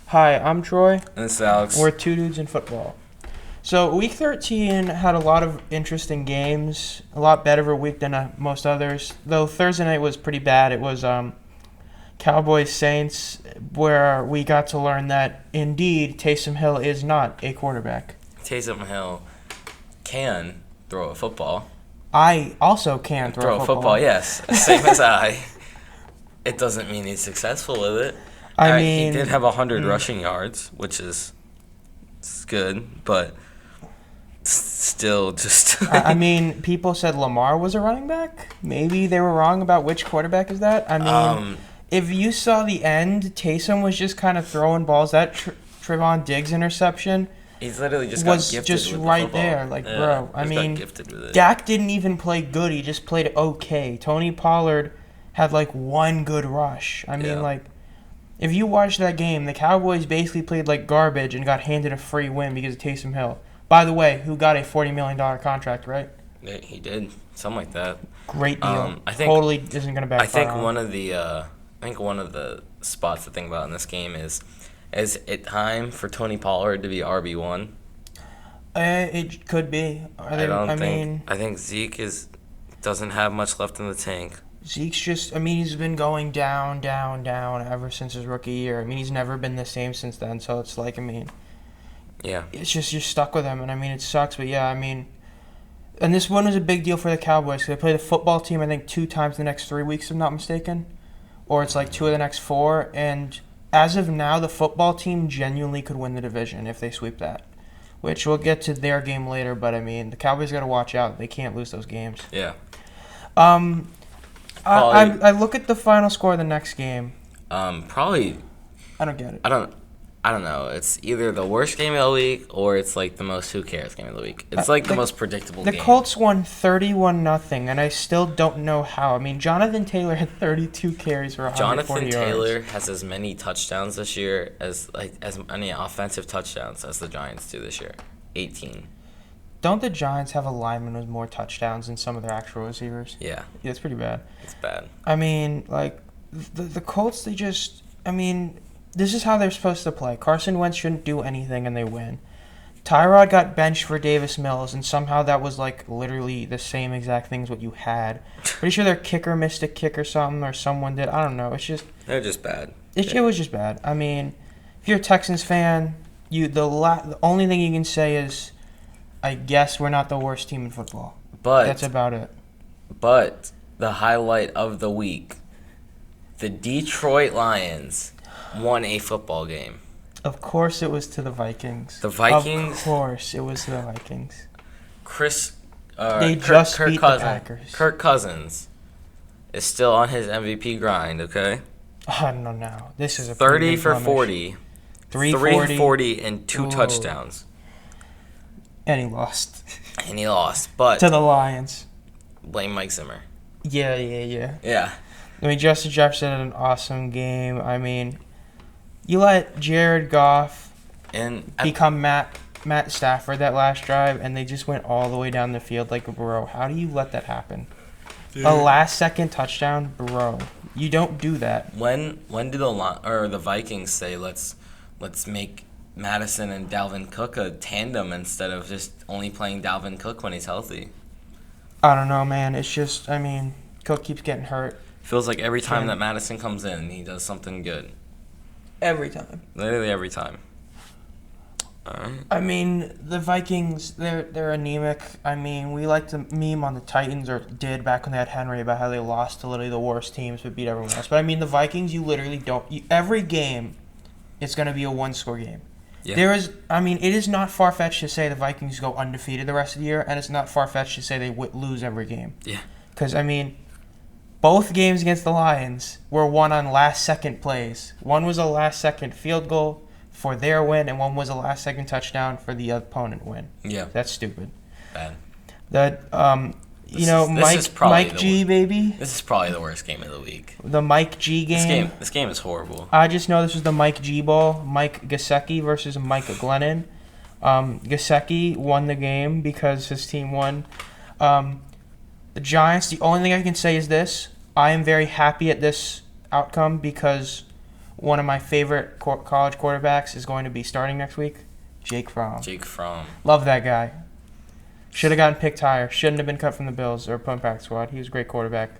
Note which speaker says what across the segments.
Speaker 1: Hi, I'm Troy.
Speaker 2: And this is Alex.
Speaker 1: We're two dudes in football. So week 13 had a lot of interesting games, a lot better of a week than most others. Though Thursday night was pretty bad. It was Cowboys Saints, where we got to learn that indeed Taysom Hill is not a quarterback.
Speaker 2: Taysom Hill can throw a football.
Speaker 1: I also can throw a football.
Speaker 2: Yes, same as I. It doesn't mean he's successful with it.
Speaker 1: I mean,
Speaker 2: he did have 100 rushing yards, which is good, but still just.
Speaker 1: I mean, people said Lamar was a running back. Maybe they were wrong about which quarterback is that. I mean, if you saw the end, Taysom was just kind of throwing balls. That Trevon Diggs interception
Speaker 2: He's literally just
Speaker 1: was
Speaker 2: got gifted
Speaker 1: just
Speaker 2: with
Speaker 1: right
Speaker 2: the football.
Speaker 1: there. Like, bro, I mean,
Speaker 2: got gifted with it.
Speaker 1: Dak didn't even play good. He just played okay. Tony Pollard had like one good rush. I mean, like, if you watch that game, the Cowboys basically played like garbage and got handed a free win because of Taysom Hill. By the way, who got a $40 million contract, right?
Speaker 2: Yeah, he did something like that.
Speaker 1: Great deal.
Speaker 2: I think
Speaker 1: totally isn't going to backfire.
Speaker 2: I think one of the spots to think about in this game is it time for Tony Pollard to be RB1?
Speaker 1: It could be.
Speaker 2: I think Zeke doesn't have much left in the tank.
Speaker 1: Zeke's just, he's been going down ever since his rookie year. He's never been the same since then. So it's like,
Speaker 2: yeah,
Speaker 1: it's just you're stuck with him, and it sucks. But yeah, and this one was a big deal for the Cowboys. They play the football team, I think, 2 times the next 3 weeks, if I'm not mistaken, or it's like 2 of the next 4. And as of now, the football team genuinely could win the division if they sweep that. Which we'll get to their game later, but the Cowboys got to watch out. They can't lose those games.
Speaker 2: Yeah.
Speaker 1: I look at the final score of the next game.
Speaker 2: Probably.
Speaker 1: I don't get it.
Speaker 2: I don't know. It's either the worst game of the week or it's like the most who cares game of the week. It's like the most predictable game.
Speaker 1: The Colts won 31-0, and I still don't know how. Jonathan Taylor had 32 carries for 140 yards.
Speaker 2: Jonathan Taylor has as many touchdowns this year as many offensive touchdowns as the Giants do this year. 18.
Speaker 1: Don't the Giants have a lineman with more touchdowns than some of their actual receivers?
Speaker 2: Yeah.
Speaker 1: Yeah, it's pretty bad.
Speaker 2: It's bad.
Speaker 1: The Colts, they just, this is how they're supposed to play. Carson Wentz shouldn't do anything, and they win. Tyrod got benched for Davis Mills, and somehow that was, literally the same exact thing as what you had. Pretty sure their kicker missed a kick or something, or someone did. I don't know. It's just...
Speaker 2: They're just bad.
Speaker 1: It was just bad. If you're a Texans fan, the only thing you can say is, I guess we're not the worst team in football.
Speaker 2: But
Speaker 1: that's about it.
Speaker 2: But the highlight of the week, the Detroit Lions won a football game.
Speaker 1: Of course it was to the Vikings.
Speaker 2: The Vikings?
Speaker 1: Of course it was to the Vikings. Beat
Speaker 2: the
Speaker 1: Packers.
Speaker 2: Kirk Cousins is still on his MVP grind, okay?
Speaker 1: I don't know now. This is a
Speaker 2: 30 for 40. 340 and 2
Speaker 1: Ooh.
Speaker 2: touchdowns.
Speaker 1: And he lost.
Speaker 2: But
Speaker 1: to the Lions.
Speaker 2: Blame Mike Zimmer.
Speaker 1: Yeah.
Speaker 2: Yeah.
Speaker 1: Justin Jefferson had an awesome game. You let Jared Goff become Matt Stafford that last drive, and they just went all the way down the field. Bro, how do you let that happen? Dude. A last-second touchdown? Bro, you don't do that.
Speaker 2: When did the Vikings say, let's make Madison and Dalvin Cook a tandem instead of just only playing Dalvin Cook when he's healthy?
Speaker 1: I don't know, man. It's just, Cook keeps getting hurt.
Speaker 2: Feels like every time that Madison comes in, he does something good.
Speaker 1: Every time.
Speaker 2: Literally every time. All right.
Speaker 1: The Vikings, they're anemic. We like to meme on the Titans, or did back when they had Henry, about how they lost to literally the worst teams but beat everyone else. But, the Vikings, you literally don't... every game, it's going to be a one-score game. Yeah. It is not far-fetched to say the Vikings go undefeated the rest of the year, and it's not far-fetched to say they lose every game.
Speaker 2: Yeah.
Speaker 1: Because, both games against the Lions were won on last-second plays. One was a last-second field goal for their win, and one was a last-second touchdown for the opponent win.
Speaker 2: Yeah.
Speaker 1: That's stupid.
Speaker 2: Bad.
Speaker 1: Mike G, baby.
Speaker 2: This is probably the worst game of the week.
Speaker 1: The Mike G game.
Speaker 2: This game is horrible.
Speaker 1: I just know this was the Mike G ball. Mike Gesicki versus Mike Glennon. Gesicki won the game because his team won. The Giants, the only thing I can say is this. I am very happy at this outcome because one of my favorite college quarterbacks is going to be starting next week. Jake Fromm.
Speaker 2: Jake Fromm.
Speaker 1: Love that guy. Should have gotten picked higher. Shouldn't have been cut from the Bills or put in practice squad. He was a great quarterback.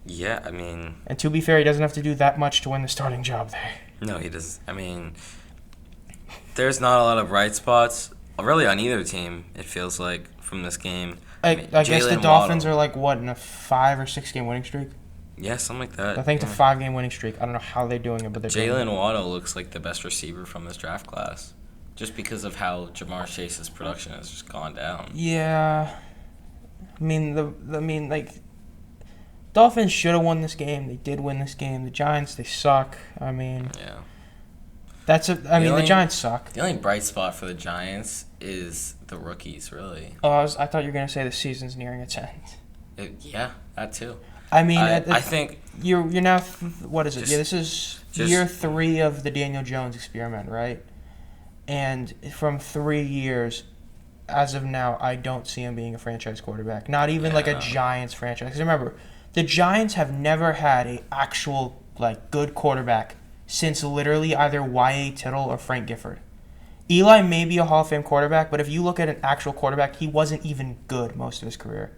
Speaker 2: Yeah, I mean...
Speaker 1: And to be fair, he doesn't have to do that much to win the starting job there.
Speaker 2: No, he doesn't. I mean, there's not a lot of bright spots, really, on either team, it feels like, from this game.
Speaker 1: I
Speaker 2: mean,
Speaker 1: guess the
Speaker 2: Jalen
Speaker 1: Dolphins
Speaker 2: Waddle.
Speaker 1: are like, what, in a 5 or 6 game winning streak?
Speaker 2: Yeah, something like that.
Speaker 1: I think
Speaker 2: yeah.
Speaker 1: it's a 5 game winning streak. I don't know how they're doing it, but they're doing it.
Speaker 2: Jalen Waddle looks like the best receiver from this draft class, just because of how Jamar Chase's production has just gone down.
Speaker 1: Yeah. I mean, Dolphins should have won this game. They did win this game. The Giants, they suck. I mean,
Speaker 2: Yeah.
Speaker 1: The Giants suck.
Speaker 2: The only bright spot for the Giants is the rookies, really.
Speaker 1: Oh, I thought you were going to say the season's nearing its end.
Speaker 2: Yeah, that too.
Speaker 1: I mean,
Speaker 2: I think
Speaker 1: you're now, what is it?
Speaker 2: Just-
Speaker 1: Yeah, this is
Speaker 2: just-
Speaker 1: year 3 of the Daniel Jones experiment, right? And from 3 years, as of now, I don't see him being a franchise quarterback. Not even like a
Speaker 2: Yeah.
Speaker 1: Giants franchise. 'Cause remember, the Giants have never had a actual like good quarterback since literally either Y.A. Tittle or Frank Gifford. Eli may be a Hall of Fame quarterback, but if you look at an actual quarterback, he wasn't even good most of his career.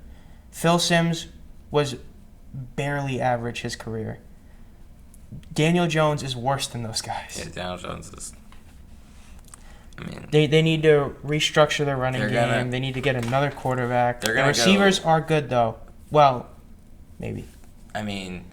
Speaker 1: Phil Simms was barely average his career. Daniel Jones is worse than those guys.
Speaker 2: yeah, Daniel Jones is. I mean,
Speaker 1: They need to restructure their running
Speaker 2: They're
Speaker 1: game.
Speaker 2: gonna-
Speaker 1: They need to get another quarterback.
Speaker 2: They're
Speaker 1: The
Speaker 2: gonna
Speaker 1: receivers
Speaker 2: go-
Speaker 1: are good though. Well, maybe.
Speaker 2: I think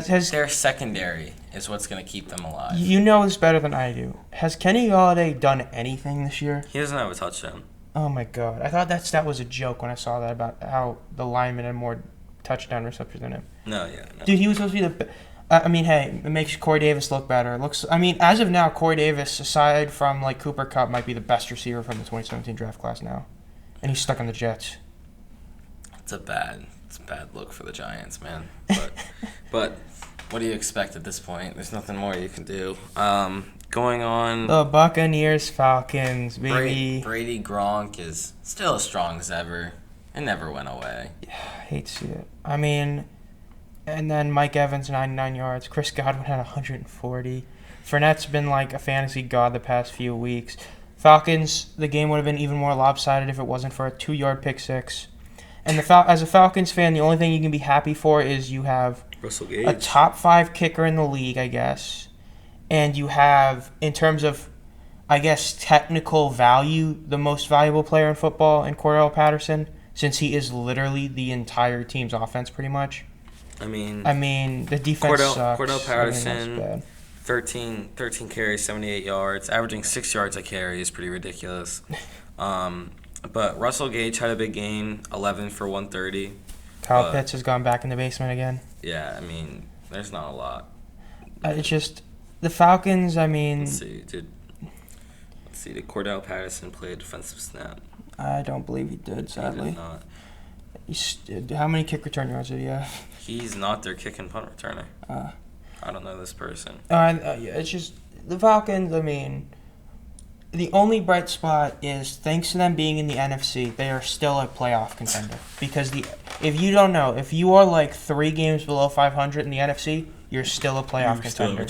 Speaker 1: Has
Speaker 2: their secondary is what's going to keep them alive.
Speaker 1: you know this better than I do? Has Kenny Galladay done anything this year?
Speaker 2: He doesn't have a touchdown.
Speaker 1: Oh my god! I thought that stat was a joke when I saw that about how the lineman had more touchdown receptions than him.
Speaker 2: No, yeah. No.
Speaker 1: Dude, he was supposed to be the. I mean, hey, it makes Corey Davis look better. It looks. I mean, as of now, Corey Davis, aside from like Cooper Kupp, might be the best receiver from the 2017 draft class now, and he's stuck on the Jets.
Speaker 2: It's a bad look for the Giants, man. But what do you expect at this point? There's nothing more you can do. Going on.
Speaker 1: The Buccaneers, Falcons, baby.
Speaker 2: Brady Gronk is still as strong as ever. It never went away.
Speaker 1: I hate to see it. I mean, and then Mike Evans, 99 yards. Chris Godwin had 140. Fournette's been like a fantasy god the past few weeks. Falcons, the game would have been even more lopsided if it wasn't for a 2-yard pick six. And as a Falcons fan, the only thing you can be happy for is you have
Speaker 2: Russell
Speaker 1: a top 5 kicker in the league, I guess. And you have, in terms of, I guess, technical value, the most valuable player in football in Cordell Patterson, since he is literally the entire team's offense pretty much.
Speaker 2: I mean,
Speaker 1: the defense sucks.
Speaker 2: Cordell Patterson,
Speaker 1: bad.
Speaker 2: 13 carries, 78 yards, averaging 6 yards a carry is pretty ridiculous. But Russell Gage had a big game, 11 for 130.
Speaker 1: Kyle Pitts has gone back in the basement again.
Speaker 2: Yeah, I mean, there's not a lot.
Speaker 1: It's just, the Falcons, I mean,
Speaker 2: Let's see, did Cordell Patterson play a defensive snap?
Speaker 1: I don't believe he did,
Speaker 2: He
Speaker 1: sadly.
Speaker 2: did not.
Speaker 1: How many kick return yards did he have?
Speaker 2: He's not their kick and punt returner. I don't know this person.
Speaker 1: Yeah, it's just, the Falcons, I mean, the only bright spot is, thanks to them being in the NFC, they are still a playoff contender. Because if you don't know, if you are like 3 games below 500 in the NFC, you're still a playoff contender.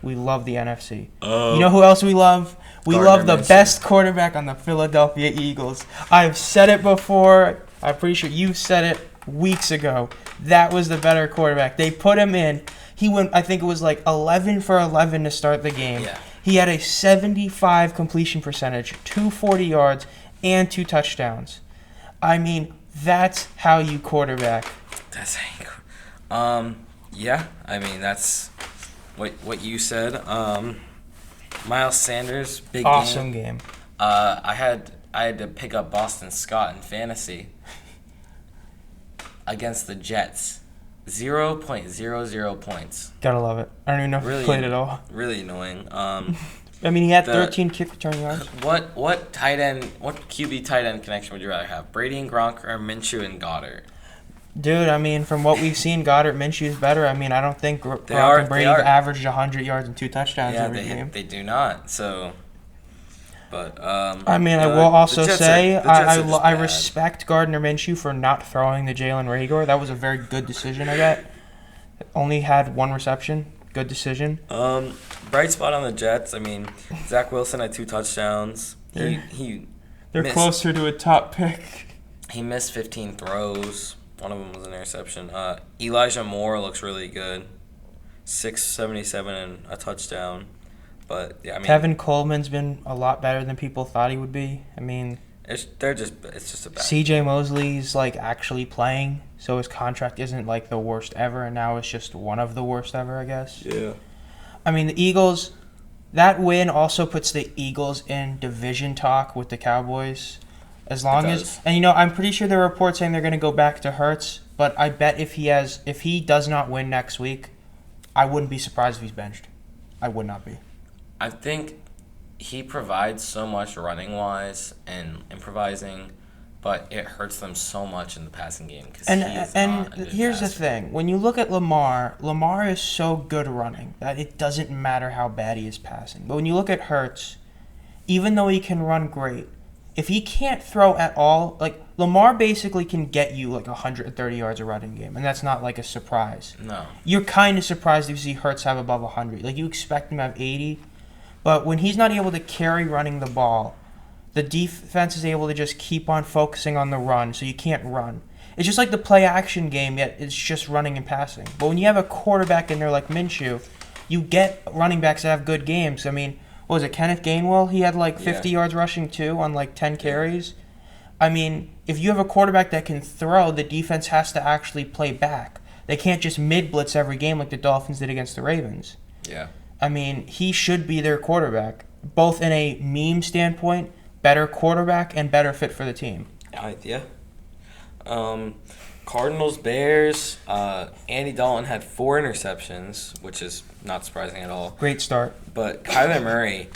Speaker 1: We love the NFC. You know who else we love? We
Speaker 2: Gardner
Speaker 1: love the
Speaker 2: Minshew.
Speaker 1: best quarterback on the Philadelphia Eagles. I've said it before. I'm pretty sure you said it weeks ago. That was the better quarterback. They put him in. He went, I think it was like 11 for 11 to start the game.
Speaker 2: Yeah.
Speaker 1: He had a 75 completion percentage, 240 yards, and 2 touchdowns. I mean, that's how you quarterback.
Speaker 2: That's yeah. I mean, that's what you said. Miles Sanders, big
Speaker 1: Awesome
Speaker 2: game.
Speaker 1: game.
Speaker 2: I had to pick up Boston Scott in fantasy against the Jets. 0.00 points.
Speaker 1: Gotta love it. I don't even know if
Speaker 2: Really?
Speaker 1: he played at all.
Speaker 2: Really annoying.
Speaker 1: I mean, he had
Speaker 2: The-
Speaker 1: 13 kick return yards.
Speaker 2: What QB tight end connection would you rather have? Brady and Gronk or Minshew and Goddard?
Speaker 1: Dude, I mean, from what we've seen, Goddard Minshew is better. I mean, I don't think Gronk and Brady have averaged 100 yards and 2 touchdowns
Speaker 2: Yeah,
Speaker 1: every game.
Speaker 2: they do not. So, but
Speaker 1: I mean, I
Speaker 2: the-
Speaker 1: will also
Speaker 2: the Jets
Speaker 1: say
Speaker 2: are- the Jets are just
Speaker 1: I
Speaker 2: bad.
Speaker 1: respect Gardner Minshew for not throwing the Jalen Reagor. That was a very good decision, I bet. Only had 1 reception. Good decision.
Speaker 2: Bright spot on the Jets. I mean, Zach Wilson had 2 touchdowns. He
Speaker 1: They're
Speaker 2: missed,
Speaker 1: closer to a top pick.
Speaker 2: He missed 15 throws. One of them was an interception. Elijah Moore looks really good. 677 and a touchdown. But yeah, I mean,
Speaker 1: Tevin Coleman's been a lot better than people thought he would be. I mean,
Speaker 2: it's just a bad.
Speaker 1: C.J. Mosley's like actually playing, so his contract isn't like the worst ever, and now it's just one of the worst ever, I guess.
Speaker 2: Yeah.
Speaker 1: I mean, the Eagles, that win also puts the Eagles in division talk with the Cowboys. As long as, and I'm pretty sure there are reports saying they're going to go back to Hurts, but I bet if he does not win next week, I wouldn't be surprised if he's benched. I would not be.
Speaker 2: I think he provides so much running-wise and improvising, but it hurts them so much in the passing game.
Speaker 1: And here's the thing. When you look at Lamar is so good running that it doesn't matter how bad he is passing. But when you look at Hurts, even though he can run great, if he can't throw at all, like Lamar basically can get you like 130 yards a running game, and that's not like a surprise.
Speaker 2: No.
Speaker 1: You're kind of surprised if you see Hurts have above 100. Like you expect him to have 80. But when he's not able to carry running the ball, the defense is able to just keep on focusing on the run, so you can't run. It's just like the play-action game, yet it's just running and passing. But when you have a quarterback in there like Minshew, you get running backs that have good games. I mean, what was it, Kenneth Gainwell? He had like 50 yards rushing too on like 10 carries. I mean, if you have a quarterback that can throw, the defense has to actually play back. They can't just mid-blitz every game like the Dolphins did against the Ravens.
Speaker 2: Yeah.
Speaker 1: I mean, he should be their quarterback, both in a meme standpoint, better quarterback, and better fit for the team.
Speaker 2: Yeah. Cardinals, Bears, Andy Dalton had 4 interceptions, which is not surprising at all.
Speaker 1: Great start.
Speaker 2: But Kyler Murray,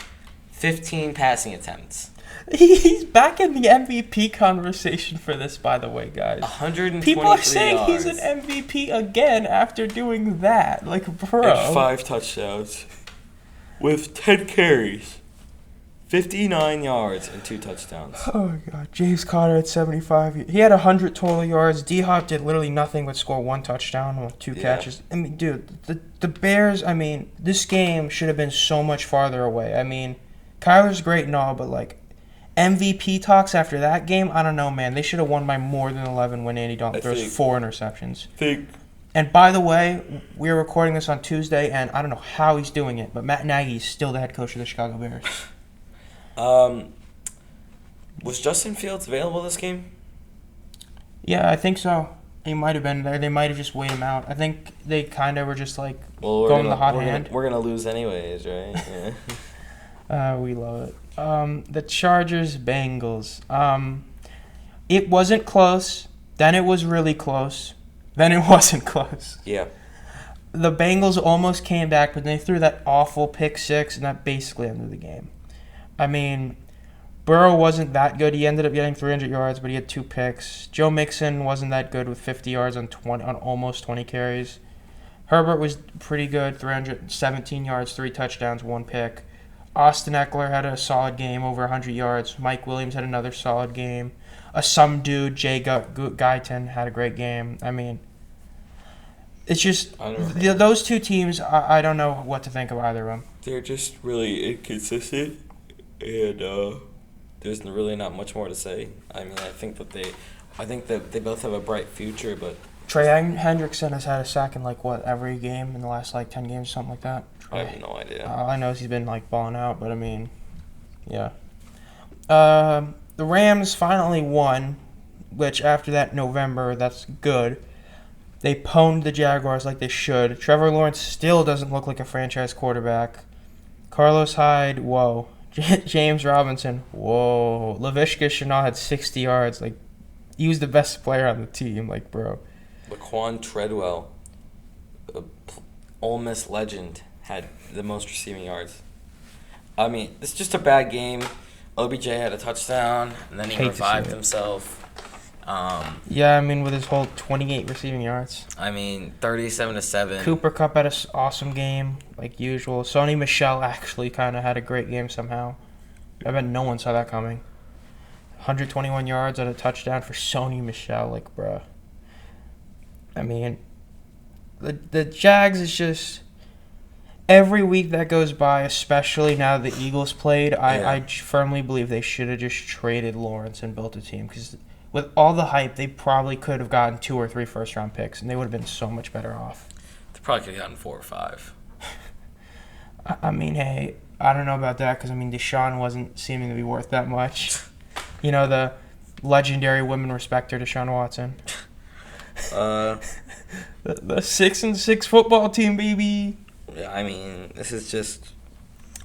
Speaker 2: 15 passing attempts.
Speaker 1: He's back in the MVP conversation for this, by the way, guys.
Speaker 2: 123
Speaker 1: People are saying
Speaker 2: yards.
Speaker 1: he's an MVP again after doing that. Like, bro.
Speaker 2: And 5 touchdowns with 10 carries, 59 yards, and 2 touchdowns.
Speaker 1: Oh, my God. James Conner at 75. He had 100 total yards. D-Hop did literally nothing but score 1 touchdown with 2 catches. I mean, dude, the Bears, I mean, this game should have been so much farther away. I mean, Kyler's great and all, but, like, MVP talks after that game, I don't know, man. They should have won by more than 11 when Andy Dalton throws 4 interceptions. And by the way, we're recording this on Tuesday, and I don't know how he's doing it, but Matt Nagy's still the head coach of the Chicago Bears.
Speaker 2: Was Justin Fields available this game?
Speaker 1: Yeah, I think so. He might have been there. They might have just weighed him out. I think they kind of were just like
Speaker 2: going
Speaker 1: the hot hand.
Speaker 2: We're going to lose anyways, right? Yeah.
Speaker 1: We love it. The Chargers-Bengals. It wasn't close. Then it was really close. Then it wasn't close.
Speaker 2: Yeah.
Speaker 1: The Bengals almost came back, but they threw that awful pick 6, and that basically ended the game. I mean, Burrow wasn't that good. He ended up getting 300 yards, but he had 2 picks. Joe Mixon wasn't that good with 50 yards on almost 20 carries. Herbert was pretty good, 317 yards, 3 touchdowns, 1 pick. Austin Eckler had a solid game, over 100 yards. Mike Williams had another solid game. Some dude, Jay Guyton, had a great game. I mean, it's just those 2 teams, I don't know what to think of either of them.
Speaker 2: They're just really inconsistent, and there's really not much more to say. I mean, I think that they both have a bright future, but
Speaker 1: Trey Hendrickson has had a sack in every game in the last 10 games, something like that.
Speaker 2: I have no idea.
Speaker 1: All I know is he's been balling out, but I mean, yeah. The Rams finally won, which after that November, that's good. They pwned the Jaguars like they should. Trevor Lawrence still doesn't look like a franchise quarterback. Carlos Hyde, whoa. James Robinson, whoa. Laviska Shenault had 60 yards. He was the best player on the team, bro.
Speaker 2: Laquan Treadwell, Ole Miss legend, had the most receiving yards. I mean, it's just a bad game. OBJ had a touchdown, and then he revived himself.
Speaker 1: Yeah, I mean, with his whole 28 receiving yards.
Speaker 2: I mean, 37-7.
Speaker 1: Cooper Kupp had an awesome game, like usual. Sony Michel actually kind of had a great game somehow. I bet no one saw that coming. 121 yards and a touchdown for Sony Michel, bruh. I mean, the Jags is just... every week that goes by, especially now that the Eagles played,
Speaker 2: Yeah.
Speaker 1: I firmly believe they should have just traded Lawrence and built a team. Because with all the hype, they probably could have gotten 2 or 3 first-round picks, and they would have been so much better off.
Speaker 2: They probably could have gotten 4 or 5.
Speaker 1: I mean, hey, I don't know about that because, I mean, Deshaun wasn't seeming to be worth that much. You know, the legendary women respecter Deshaun Watson. The 6-6 football team, baby.
Speaker 2: Yeah, I mean, this is just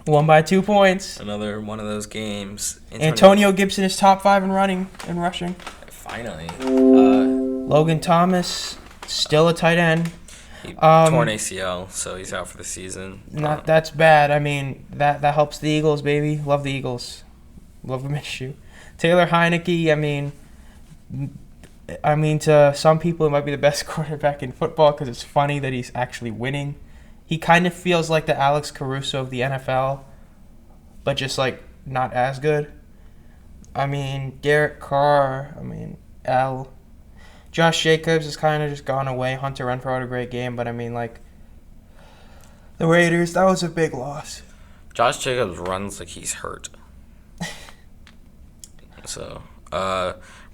Speaker 1: Won by 2 points.
Speaker 2: another one of those games.
Speaker 1: Antonio Gibson is top 5 in running and rushing.
Speaker 2: Finally.
Speaker 1: Logan Thomas, still a tight end.
Speaker 2: He torn ACL, so he's out for the season.
Speaker 1: That's bad. I mean, that helps the Eagles, baby. Love the Eagles. Love the issue. Taylor Heineke, I mean, to some people, it might be the best quarterback in football because it's funny that he's actually winning. He kind of feels like the Alex Caruso of the NFL, but just, like, not as good. I mean, Derek Carr, Josh Jacobs has kind of just gone away. Hunter Renfrow had a great game, but, I mean, like, the Raiders, that was a big loss.
Speaker 2: Josh Jacobs runs like he's hurt. So,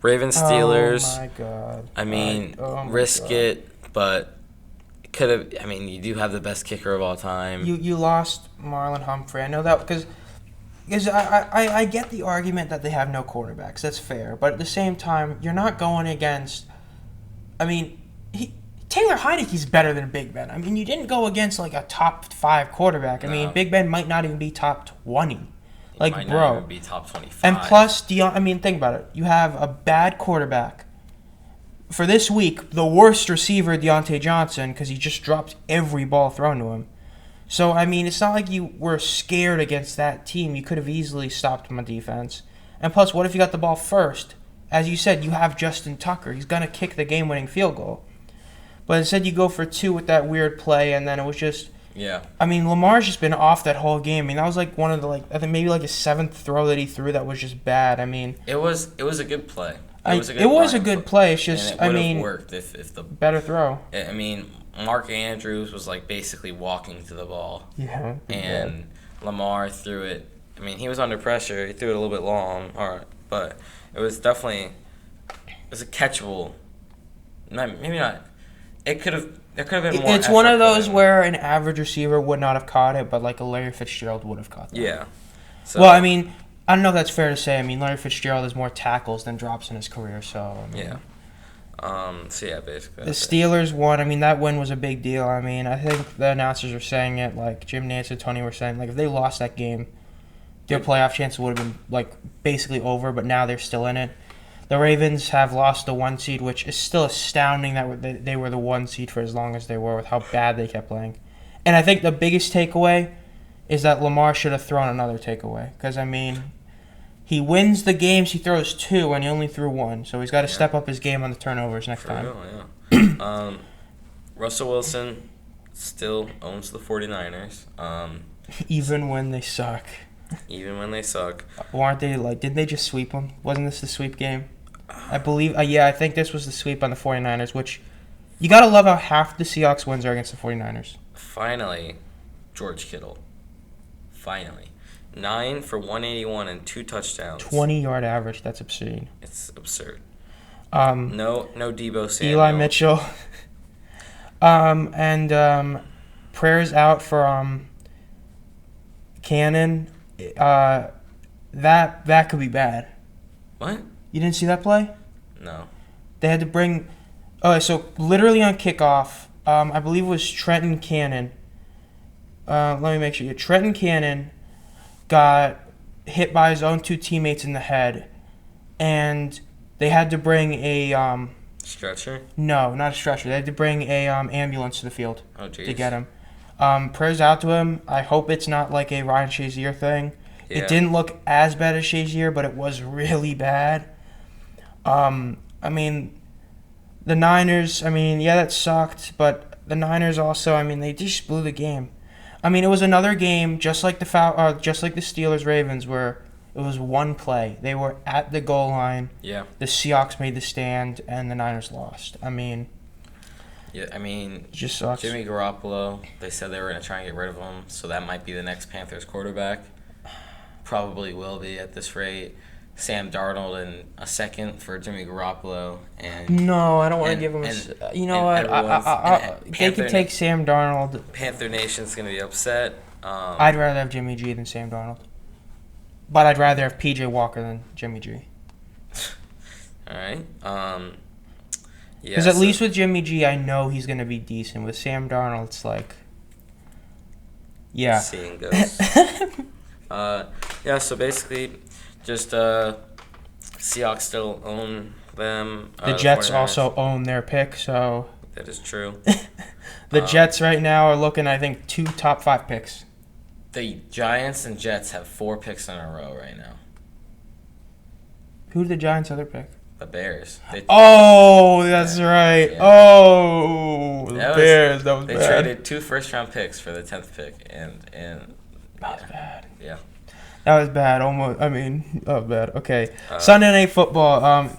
Speaker 2: Ravens, Steelers.
Speaker 1: Oh, my God.
Speaker 2: I mean,
Speaker 1: Oh my
Speaker 2: risk
Speaker 1: God.
Speaker 2: it, but could have. I mean, you do have the best kicker of all time.
Speaker 1: You lost Marlon Humphrey. I know that because I get the argument that they have no quarterbacks. That's fair. But at the same time, you're not going against. I mean, Taylor Heineke's better than Big Ben. I mean, you didn't go against like a top 5 quarterback. I mean, Big Ben might not even be top 20. Like,
Speaker 2: might
Speaker 1: bro.
Speaker 2: not even be top 25.
Speaker 1: And plus, think about it. You have a bad quarterback. For this week, the worst receiver, Deontay Johnson, because he just dropped every ball thrown to him. So, I mean, it's not like you were scared against that team. You could have easily stopped him on defense. And plus, what if you got the ball first? As you said, you have Justin Tucker. He's going to kick the game-winning field goal. But instead, you go for 2 with that weird play, and then it was just...
Speaker 2: Yeah.
Speaker 1: I mean, Lamar's just been off that whole game. I mean, that was like one of the, like, I think maybe like his 7th throw that he threw that was just bad. I mean...
Speaker 2: It was a good play.
Speaker 1: It was a good play. It's just,
Speaker 2: and it would have worked if the...
Speaker 1: Better throw.
Speaker 2: I mean, Mark Andrews was like basically walking to the ball.
Speaker 1: Yeah.
Speaker 2: And Lamar threw it. I mean, he was under pressure. He threw it a little bit long, but it was definitely a catchable. Maybe not. It could have. There could have been more.
Speaker 1: It's one of those where an average receiver would not have caught it, but like a Larry Fitzgerald would have caught that.
Speaker 2: Yeah. So,
Speaker 1: well, I mean, I don't know if that's fair to say. I mean, Larry Fitzgerald has more tackles than drops in his career, so. I mean,
Speaker 2: yeah. So yeah, basically.
Speaker 1: The Steelers won. I mean, that win was a big deal. I mean, I think the announcers were saying it, like Jim Nantz and Tony were saying, like if they lost that game, their playoff chances would have been like basically over. But now they're still in it. The Ravens have lost the 1 seed, which is still astounding that they were the 1 seed for as long as they were with how bad they kept playing. And I think the biggest takeaway is that Lamar should have thrown another takeaway. Because, I mean, he wins the games, he throws 2, and he only threw 1. So he's got to step up his game on the turnovers next time.
Speaker 2: Real, yeah. Russell Wilson still owns the 49ers.
Speaker 1: Even when they suck.
Speaker 2: Even when they suck.
Speaker 1: Weren't they, like, didn't they just sweep them? Wasn't this the sweep game? I believe, I think this was the sweep on the 49ers, which you got to love how half the Seahawks wins are against the 49ers.
Speaker 2: Finally, George Kittle. Finally. 9 for 181 and 2 touchdowns.
Speaker 1: 20-yard average. That's obscene.
Speaker 2: It's absurd.
Speaker 1: No
Speaker 2: Debo Samuel.
Speaker 1: Eli Mitchell. And prayers out for Cannon. That could be bad.
Speaker 2: What?
Speaker 1: You didn't see that play?
Speaker 2: No.
Speaker 1: They had to bring... so literally on kickoff, I believe it was Trenton Cannon. Let me make sure. Yeah, Trenton Cannon got hit by his own 2 teammates in the head, and they had to bring a...
Speaker 2: Stretcher?
Speaker 1: No, not a stretcher. They had to bring a ambulance to the field to get him. Prayers out to him. I hope it's not like a Ryan Shazier thing.
Speaker 2: Yeah.
Speaker 1: It didn't look as bad as Shazier, but it was really bad. I mean, the Niners, that sucked, but the Niners also, they just blew the game. It was another game just like the Steelers-Ravens where it was 1 play. They were at the goal line.
Speaker 2: Yeah.
Speaker 1: The Seahawks made the stand, and the Niners lost.
Speaker 2: Yeah, I mean,
Speaker 1: It just sucks.
Speaker 2: Jimmy Garoppolo, they said they were going to try and get rid of him, so that might be the next Panthers quarterback. Probably will be at this rate. Sam Darnold in a second for Jimmy Garoppolo. And
Speaker 1: No, I don't want to
Speaker 2: and-
Speaker 1: give him. You
Speaker 2: and
Speaker 1: know what? They
Speaker 2: Panther-
Speaker 1: could take Sam Darnold.
Speaker 2: Panther Nation's going to be upset.
Speaker 1: I'd rather have Jimmy G than Sam Darnold. But I'd rather have PJ Walker than Jimmy G.
Speaker 2: All right. Yeah.
Speaker 1: Because at least with Jimmy G, I know he's going to be decent. With Sam Darnold, it's like, yeah.
Speaker 2: Seeing ghosts. Yeah, so basically, just Seahawks still own them.
Speaker 1: The Jets
Speaker 2: 49ers.
Speaker 1: also own their pick, so
Speaker 2: That is true.
Speaker 1: the Jets right now are looking, I think, 2 top 5 picks.
Speaker 2: The Giants and Jets have 4 picks in a row right now.
Speaker 1: Who did the Giants other pick?
Speaker 2: The Bears.
Speaker 1: Oh, that's right.
Speaker 2: Yeah.
Speaker 1: Oh, the
Speaker 2: That was-
Speaker 1: Bears. That was
Speaker 2: They
Speaker 1: bad.
Speaker 2: traded 2 first-round picks for the 10th pick, and
Speaker 1: That was bad.
Speaker 2: yeah.
Speaker 1: That was bad. Almost. I mean, that was bad. Okay. Sunday Night Football.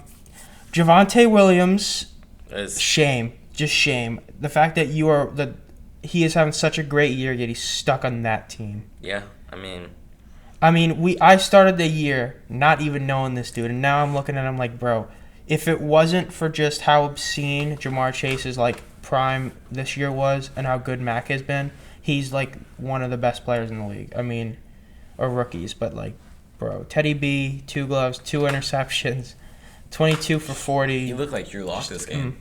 Speaker 1: Javonte Williams.
Speaker 2: It's,
Speaker 1: Shame. Just shame. The fact that he is having such a great year, yet he's stuck on that team.
Speaker 2: yeah, I mean,
Speaker 1: I started the year not even knowing this dude, and now I'm looking at him like, bro, if it wasn't for just how obscene Jamar Chase's like prime this year was and how good Mac has been, he's like one of the best players in the league. I mean, or rookies, but like, bro, Teddy B, 2 gloves, 2 interceptions, 22 for 40.
Speaker 2: you look like Drew Lock this game.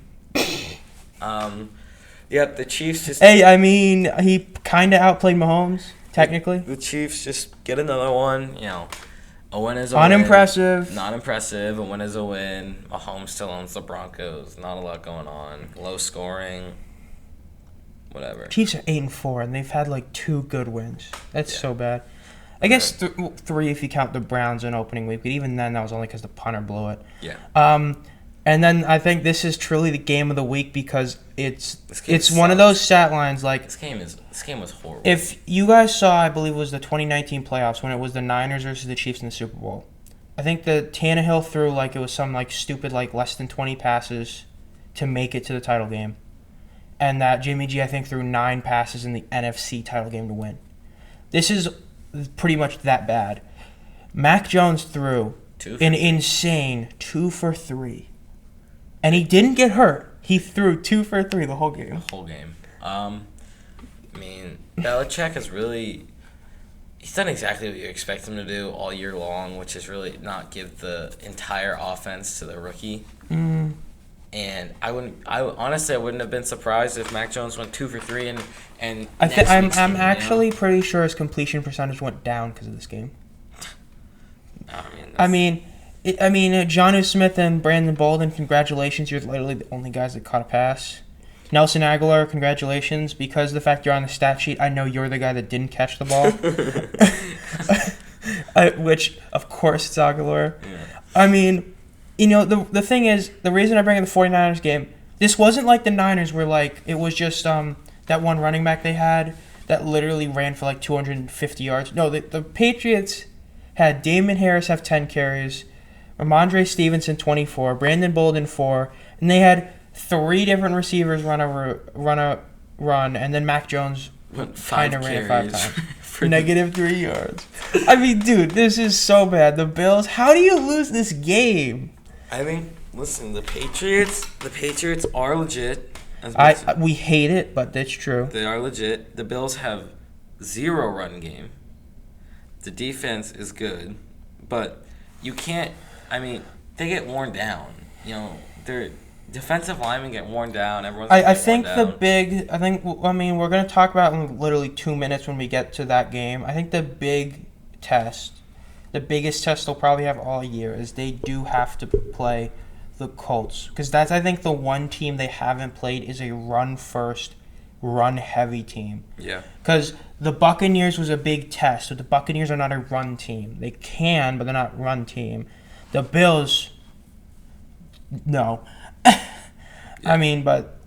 Speaker 2: Yep, the Chiefs just...
Speaker 1: Hey, I mean, he kind of outplayed Mahomes, technically.
Speaker 2: The Chiefs just get another one, a win is a win.
Speaker 1: Unimpressive.
Speaker 2: Not impressive. A win is a win. Mahomes still owns the Broncos. Not a lot going on. Low scoring. Whatever.
Speaker 1: Chiefs are 8-4, and they've had like 2 good wins. That's
Speaker 2: Yeah.
Speaker 1: so bad. I guess 3 if you count the Browns in opening week, but even then, that was only because the punter blew it.
Speaker 2: Yeah.
Speaker 1: And then I think this is truly the game of the week because it's
Speaker 2: game
Speaker 1: one of
Speaker 2: sucks.
Speaker 1: those stat lines like
Speaker 2: This game was horrible.
Speaker 1: if you guys saw, I believe it was the 2019 playoffs when it was the Niners versus the Chiefs in the Super Bowl. I think the Tannehill threw like it was some like stupid like less than 20 passes to make it to the title game, and that Jimmy G I think threw 9 passes in the NFC title game to win. This is pretty much that bad. Mac Jones threw
Speaker 2: 2 for
Speaker 1: an
Speaker 2: 3.
Speaker 1: insane 2 for 3. And he didn't get hurt. He threw 2 for 3 the whole game.
Speaker 2: Whole game. I mean, Belichick has really... He's done exactly what you expect him to do all year long, which is really not give the entire offense to the rookie.
Speaker 1: Mm.
Speaker 2: And I honestly wouldn't have been surprised if Mac Jones went 2 for 3 and
Speaker 1: I'm actually pretty sure his completion percentage went down because of this game.
Speaker 2: I mean,
Speaker 1: Jonnu Smith and Brandon Bolden, congratulations. You're literally the only guys that caught a pass. Nelson Aguilar, congratulations. Because of the fact you're on the stat sheet, I know you're the guy that didn't catch the ball. Which, of course, it's Aguilar.
Speaker 2: Yeah.
Speaker 1: I mean, the thing is, the reason I bring in the 49ers game, this wasn't like the Niners where, like, it was just that one running back they had that literally ran for, like, 250 yards. No, the Patriots had Damon Harris have 10 carries, Ramondre Stevenson 24, Brandon Bolden 4, and they had 3 different receivers run, and then Mac Jones kind of ran 5 times for negative 3 yards. I mean, dude, this is so bad. The Bills, how do you lose this game?
Speaker 2: I mean, listen, the Patriots are legit.
Speaker 1: We hate it, but that's true.
Speaker 2: They are legit. The Bills have 0 run game. The defense is good, but you can't. I mean, they get worn down. Their defensive linemen get worn down. Everyone's
Speaker 1: I think we're going to talk about in literally 2 minutes when we get to that game. I think the biggest test they'll probably have all year is they do have to play the Colts. Because that's, I think, the one team they haven't played is a run-first, run-heavy team.
Speaker 2: Yeah.
Speaker 1: Because the Buccaneers was a big test. So the Buccaneers are not a run team. They can, but they're not a run team. The Bills, no. I mean, but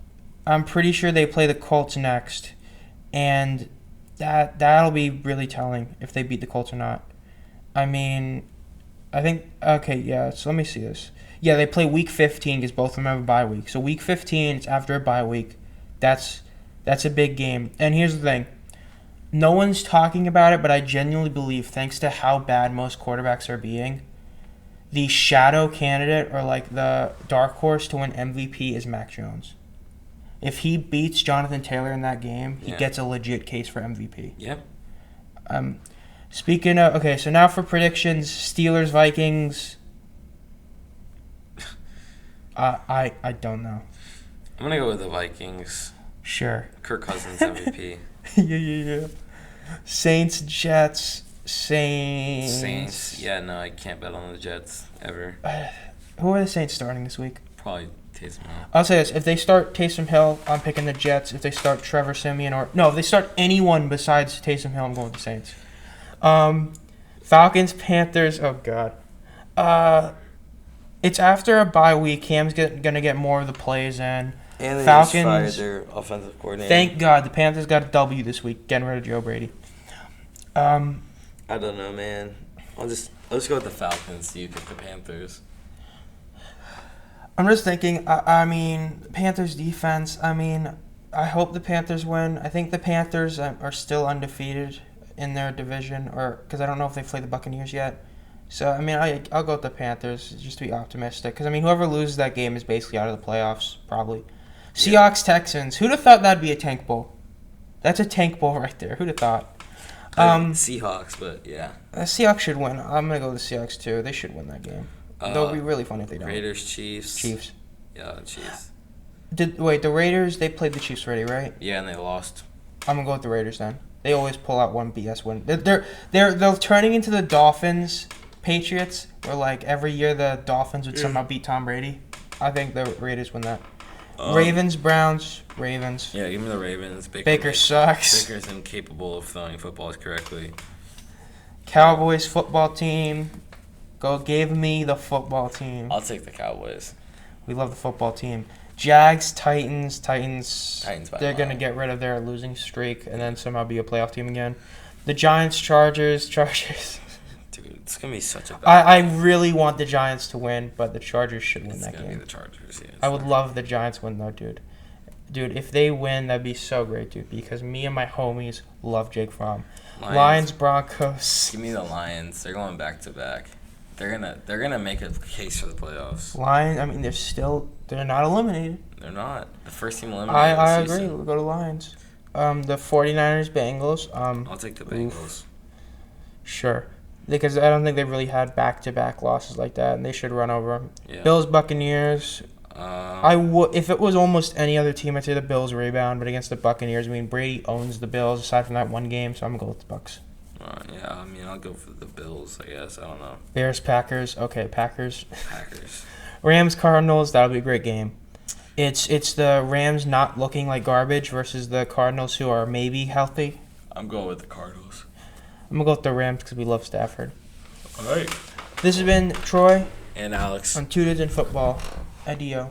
Speaker 1: I'm pretty sure they play the Colts next. And that'll be really telling if they beat the Colts or not. I mean, I think, okay, yeah, so let me see this. Yeah, they play Week 15 because both of them have a bye week. So Week 15, it's after a bye week. That's a big game. And here's the thing. No one's talking about it, but I genuinely believe, thanks to how bad most quarterbacks are being, the shadow candidate or like the dark horse to win MVP is Mac Jones. If he beats Jonathan Taylor in that game, he gets a legit case for MVP.
Speaker 2: Yep.
Speaker 1: Speaking of, okay, so now for predictions, Steelers, Vikings. I don't know.
Speaker 2: I'm gonna go with the Vikings.
Speaker 1: Sure.
Speaker 2: Kirk Cousins MVP.
Speaker 1: Yeah. Saints, Jets,
Speaker 2: Saints. Yeah, no, I can't bet on the Jets ever.
Speaker 1: Who are the Saints starting this week?
Speaker 2: Probably Taysom Hill.
Speaker 1: I'll say this. If they start Taysom Hill, I'm picking the Jets. If they start Trevor Siemian if they start anyone besides Taysom Hill, I'm going with the Saints. Falcons, Panthers, oh, God. It's after a bye week. Cam's going to get more of the plays in.
Speaker 2: And they
Speaker 1: Falcons,
Speaker 2: just fired their offensive coordinator.
Speaker 1: Thank God. The Panthers got a W this week, getting rid of Joe Brady.
Speaker 2: I don't know, man. I'll just go with the Falcons. So you pick the Panthers.
Speaker 1: I'm just thinking, I mean, Panthers defense, I hope the Panthers win. I think the Panthers are still undefeated in their division, because I don't know if they've played the Buccaneers yet. So, I'll go with the Panthers just to be optimistic. Because, whoever loses that game is basically out of the playoffs, probably. Seahawks, Texans. Who'd have thought that'd be a tank bowl? That's a tank bowl right there. Who'd have thought?
Speaker 2: Seahawks, but yeah.
Speaker 1: Seahawks should win. I'm going to go with the Seahawks, too. They should win that game. That'll be really fun if they don't.
Speaker 2: Raiders, Chiefs.
Speaker 1: Chiefs.
Speaker 2: Yeah, Chiefs.
Speaker 1: The Raiders, they played the Chiefs already, right?
Speaker 2: Yeah, and they lost.
Speaker 1: I'm going to go with the Raiders then. They always pull out one BS win. They're turning into the Dolphins, Patriots, where like every year the Dolphins would somehow beat Tom Brady. I think the Raiders win that. Ravens, Browns, Ravens.
Speaker 2: Yeah, give me the Ravens.
Speaker 1: Baker sucks.
Speaker 2: Baker's incapable of throwing footballs correctly.
Speaker 1: Cowboys football team. Give me the football team.
Speaker 2: I'll take the Cowboys.
Speaker 1: We love the football team. Jags, Titans.
Speaker 2: Titans
Speaker 1: They're going to get rid of their losing streak and then somehow be a playoff team again. The Giants, Chargers.
Speaker 2: Dude, it's going to be such a bad
Speaker 1: I really want the Giants to win, but the Chargers should win that game.
Speaker 2: It's going to be the Chargers, yeah.
Speaker 1: I would love the Giants win, though, dude. Dude, if they win, that'd be so great, dude, because me and my homies love Jake Fromm. Lions, Broncos.
Speaker 2: Give me the Lions. They're going back-to-back. They're gonna make a case for the playoffs.
Speaker 1: Lions, they're not eliminated.
Speaker 2: They're not. The first team eliminated.
Speaker 1: I agree. We'll go to Lions. The 49ers, Bengals.
Speaker 2: I'll take the Bengals.
Speaker 1: Sure. Because I don't think they've really had back-to-back losses like that, and they should run over them.
Speaker 2: Yeah.
Speaker 1: Bills, Buccaneers. If it was almost any other team, I'd say the Bills rebound, but against the Buccaneers, Brady owns the Bills aside from that one game, so I'm gonna go with the Bucs.
Speaker 2: Yeah, I'll go for the Bills, I guess. I don't know.
Speaker 1: Bears, Packers. Okay, Packers.
Speaker 2: Packers.
Speaker 1: Rams, Cardinals. That'll be a great game. It's the Rams not looking like garbage versus the Cardinals who are maybe healthy.
Speaker 2: I'm going with the Cardinals.
Speaker 1: I'm going to go with the Rams because we love Stafford.
Speaker 2: All right.
Speaker 1: This has been Troy.
Speaker 2: And Alex.
Speaker 1: On Two Dudes in Football. Adio.